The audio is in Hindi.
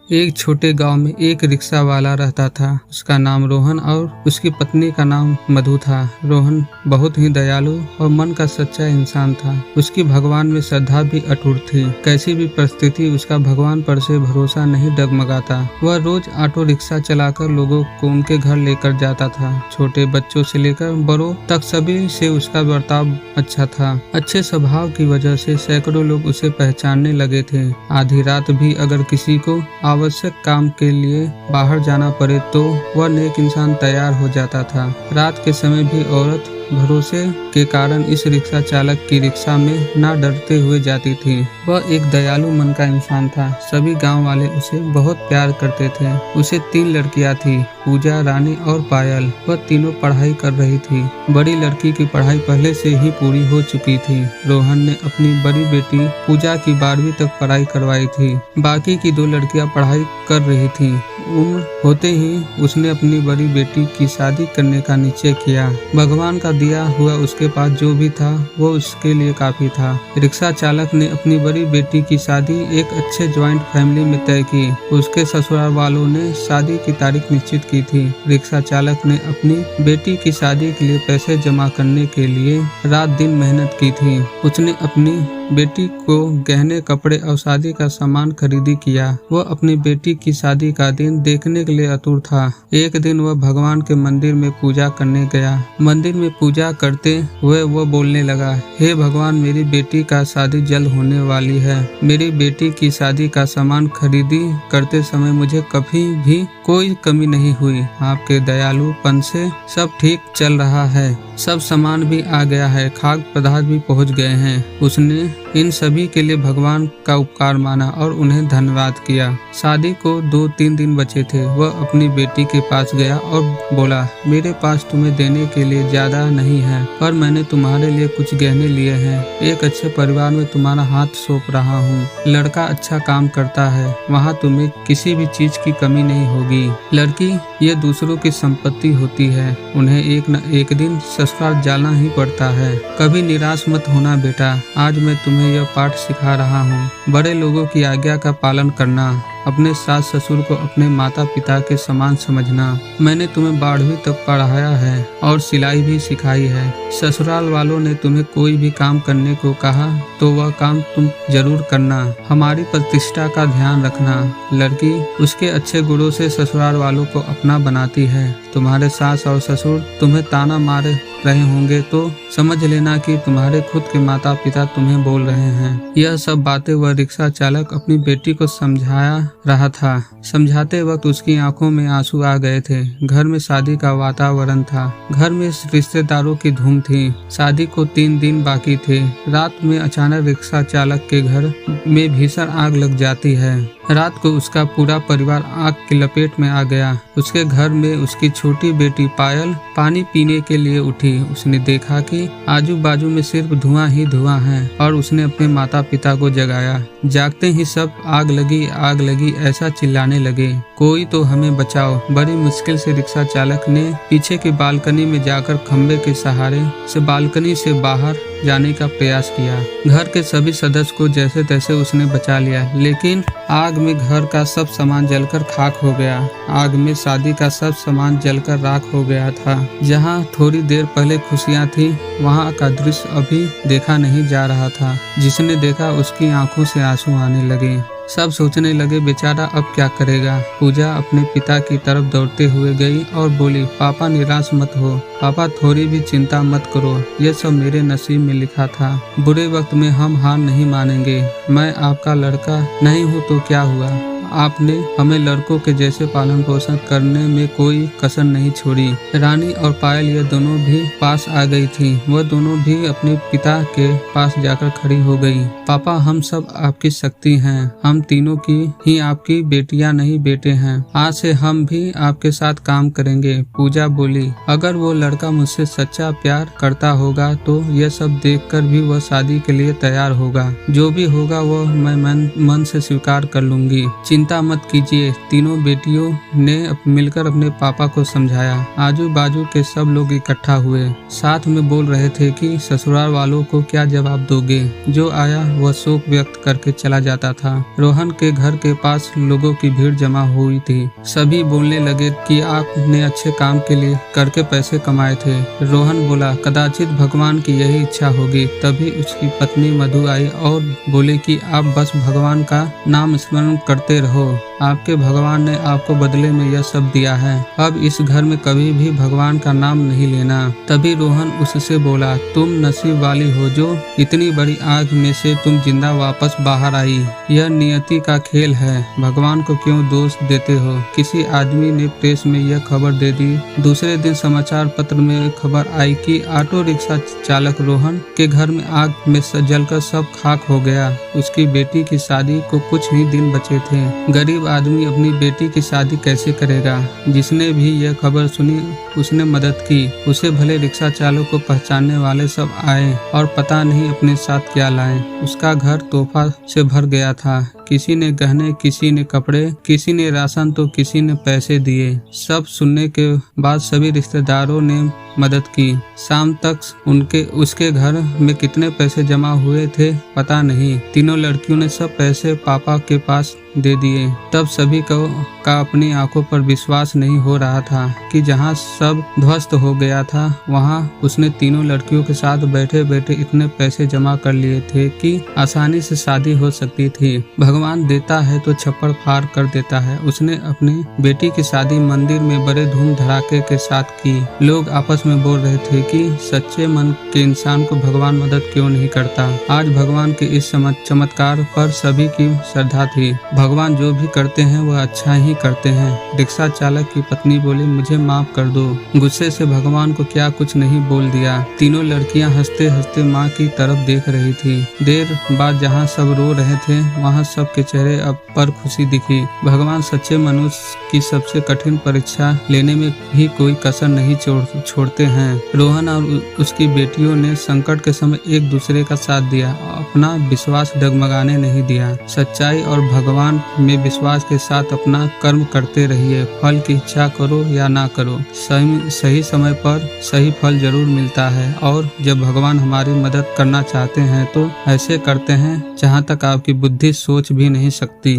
एक छोटे गांव में एक रिक्शा वाला रहता था। उसका नाम रोहन और उसकी पत्नी का नाम मधु था। रोहन बहुत ही दयालु और मन का सच्चा इंसान था। उसकी भगवान में श्रद्धा भी अटूट थी। कैसी भी परिस्थिति उसका भगवान पर से भरोसा नहीं डगमगाता। वह रोज ऑटो रिक्शा चलाकर लोगों को उनके घर लेकर जाता था। छोटे बच्चों से लेकर बड़ों तक सभी से उसका बर्ताव अच्छा था। अच्छे स्वभाव की वजह से सैकड़ों लोग उसे पहचानने लगे थे। आधी रात भी अगर किसी को आवश्यक काम के लिए बाहर जाना पड़े तो वह नेक इंसान तैयार हो जाता था। रात के समय भी औरत भरोसे के कारण इस रिक्शा चालक की रिक्शा में ना डरते हुए जाती थी। वह एक दयालु मन का इंसान था। सभी गांव वाले उसे बहुत प्यार करते थे। उसे 3 लड़कियां थी, पूजा, रानी और पायल। वह तीनों पढ़ाई कर रही थी। बड़ी लड़की की पढ़ाई पहले से ही पूरी हो चुकी थी। रोहन ने अपनी बड़ी बेटी पूजा की 12वीं तक पढ़ाई करवाई थी। बाकी की 2 लड़कियां पढ़ाई कर रही थी। उम्र होते ही उसने अपनी बड़ी बेटी की शादी करने का निश्चय किया। भगवान का दिया हुआ उसके पास जो भी था वो उसके लिए काफी था। रिक्शा चालक ने अपनी बड़ी बेटी की शादी एक अच्छे ज्वाइंट फैमिली में तय की। उसके ससुराल वालों ने शादी की तारीख निश्चित की थी। रिक्शा चालक ने अपनी बेटी की शादी के लिए पैसे जमा करने के लिए रात दिन मेहनत की थी। उसने अपनी बेटी को गहने, कपड़े और शादी का सामान खरीदी किया। वह अपनी बेटी की शादी का दिन देखने के लिए आतुर था। एक दिन वह भगवान के मंदिर में पूजा करने गया। मंदिर में पूजा करते हुए वह बोलने लगा, हे भगवान, मेरी बेटी का शादी जल्द होने वाली है। मेरी बेटी की शादी का सामान खरीदी करते समय मुझे कभी भी कोई कमी नहीं हुई। आपके दयालुपन से सब ठीक चल रहा है। सब सामान भी आ गया है, खाद्य पदार्थ भी पहुंच गए हैं। उसने इन सभी के लिए भगवान का उपकार माना और उन्हें धन्यवाद किया। शादी को 2-3 दिन बचे थे। वह अपनी बेटी के पास गया और बोला, मेरे पास तुम्हें देने के लिए ज्यादा नहीं है, पर मैंने तुम्हारे लिए कुछ गहने लिए हैं। एक अच्छे परिवार में तुम्हारा हाथ सौंप रहा हूँ। लड़का अच्छा काम करता है, वहाँ तुम्हें किसी भी चीज की कमी नहीं होगी। लड़की ये दूसरों की संपत्ति होती है, उन्हें एक न एक दिन ससुराल जाना ही पड़ता है। कभी निराश मत होना बेटा, आज मैं तुम्हें यह पाठ सिखा रहा हूँ। बड़े लोगों की आज्ञा का पालन करना, अपने सास ससुर को अपने माता पिता के समान समझना। मैंने तुम्हें 12वीं तक पढ़ाया है और सिलाई भी सिखाई है। ससुराल वालों ने तुम्हें कोई भी काम करने को कहा तो वह काम तुम जरूर करना। हमारी प्रतिष्ठा का ध्यान रखना। लड़की उसके अच्छे गुणों से ससुराल वालों को अपना बनाती है। तुम्हारे सास और ससुर तुम्हें ताना मार रहे होंगे तो समझ लेना कि तुम्हारे खुद के माता पिता तुम्हें बोल रहे हैं। यह सब बातें वह रिक्शा चालक अपनी बेटी को समझाया रहा था। समझाते वक्त उसकी आंखों में आंसू आ गए थे। घर में शादी का वातावरण था। घर में रिश्तेदारों की धूम थी। शादी को 3 दिन बाकी थे। रात में अचानक रिक्शा चालक के घर में भीषण आग लग जाती है। रात को उसका पूरा परिवार आग की लपेट में आ गया। उसके घर में उसकी छोटी बेटी पायल पानी पीने के लिए उठी। उसने देखा कि आजू बाजू में सिर्फ धुआं ही धुआं है और उसने अपने माता पिता को जगाया। जागते ही सब आग लगी ऐसा चिल्लाने लगे, कोई तो हमें बचाओ। बड़ी मुश्किल से रिक्शा चालक ने पीछे की बालकनी में जाकर खंबे के सहारे से बालकनी से बाहर जाने का प्रयास किया। घर के सभी सदस्य को जैसे तैसे उसने बचा लिया, लेकिन आग में घर का सब सामान जलकर खाक हो गया। आग में शादी का सब सामान जलकर राख हो गया था। जहां थोड़ी देर पहले खुशियां थी, वहां का दृश्य अभी देखा नहीं जा रहा था। जिसने देखा उसकी आंखों से आंसू आने लगे। सब सोचने लगे, बेचारा अब क्या करेगा। पूजा अपने पिता की तरफ दौड़ते हुए गई और बोली, पापा निराश मत हो, पापा थोड़ी भी चिंता मत करो, यह सब मेरे नसीब में लिखा था। बुरे वक्त में हम हार नहीं मानेंगे। मैं आपका लड़का नहीं हूँ तो क्या हुआ, आपने हमें लड़कों के जैसे पालन पोषण करने में कोई कसर नहीं छोड़ी। रानी और पायल ये दोनों भी पास आ गई थी। वह दोनों भी अपने पिता के पास जाकर खड़ी हो गई। पापा, हम सब आपकी शक्ति हैं। हम तीनों की ही आपकी बेटियां नहीं बेटे हैं। आज से हम भी आपके साथ काम करेंगे। पूजा बोली, अगर वो लड़का मुझसे सच्चा प्यार करता होगा तो यह सब देखकर भी वह शादी के लिए तैयार होगा। जो भी होगा वह मैं मन से स्वीकार कर लूंगी। चिंता मत कीजिए। तीनों बेटियों ने मिलकर अपने पापा को समझाया। आजू बाजू के सब लोग इकट्ठा हुए, साथ में बोल रहे थे कि ससुराल वालों को क्या जवाब दोगे। जो आया वह शोक व्यक्त करके चला जाता था। रोहन के घर के पास लोगों की भीड़ जमा हुई थी। सभी बोलने लगे कि आपने अच्छे काम के लिए करके पैसे कमाए थे। रोहन बोला, कदाचित भगवान की यही इच्छा होगी। तभी उसकी पत्नी मधु आई और बोले कि आप बस भगवान का नाम स्मरण करते रहो, आपके भगवान ने आपको बदले में यह सब दिया है। अब इस घर में कभी भी भगवान का नाम नहीं लेना। तभी रोहन उससे बोला, तुम नसीब वाली हो जो इतनी बड़ी आग में से तुम जिंदा वापस बाहर आई। यह नियति का खेल है, भगवान को क्यों दोष देते हो। किसी आदमी ने प्रेस में यह खबर दे दी। दूसरे दिन समाचार पत्र में खबर आई कि ऑटो रिक्शा चालक रोहन के घर में आग में जलकर सब खाक हो गया। उसकी बेटी की शादी को कुछ ही दिन बचे थे। गरीब आदमी अपनी बेटी की शादी कैसे करेगा। जिसने भी यह खबर सुनी उसने मदद की। उसे भले रिक्शा चालक को पहचानने वाले सब आए और पता नहीं अपने साथ क्या लाए। उसका घर तोहफा से भर गया था। किसी ने गहने, किसी ने कपड़े, किसी ने राशन तो किसी ने पैसे दिए। सब सुनने के बाद सभी रिश्तेदारों ने मदद की। शाम तक उसके घर में कितने पैसे जमा हुए थे पता नहीं। तीनों लड़कियों ने सब पैसे पापा के पास दे दिए। तब सभी का अपनी आंखों पर विश्वास नहीं हो रहा था कि जहां सब ध्वस्त हो गया था वहां उसने तीनों लड़कियों के साथ बैठे बैठे इतने पैसे जमा कर लिए थे कि आसानी से शादी हो सकती थी। भगवान देता है तो छप्पड़ फाड़ कर देता है। उसने अपनी बेटी की शादी मंदिर में बड़े धूम धड़ाके के साथ की। लोग आपस में बोल रहे थे कि सच्चे मन के इंसान को भगवान मदद क्यों नहीं करता। आज भगवान के इस चमत्कार पर सभी की श्रद्धा थी। भगवान जो भी करते हैं वह अच्छा ही करते हैं। रिक्शा चालक की पत्नी बोली, मुझे माफ कर दो। गुस्से से भगवान को क्या कुछ नहीं बोल दिया। तीनों लड़कियां हंसते हंसते माँ की तरफ देख रही थी। देर बाद जहाँ सब रो रहे थे वहाँ सब के चेहरे अब पर खुशी दिखी। भगवान सच्चे मनुष्य की सबसे कठिन परीक्षा लेने में भी कोई कसर नहीं छोड़ते हैं। रोहन और उसकी बेटियों ने संकट के समय एक दूसरे का साथ दिया, अपना विश्वास डगमगाने नहीं दिया। सच्चाई और भगवान में विश्वास के साथ अपना कर्म करते रहिए। फल की इच्छा करो या ना करो, सही समय पर सही फल जरूर मिलता है। और जब भगवान हमारी मदद करना चाहते हैं तो ऐसे करते हैं जहाँ तक आपकी बुद्धि सोच भी नहीं सकती।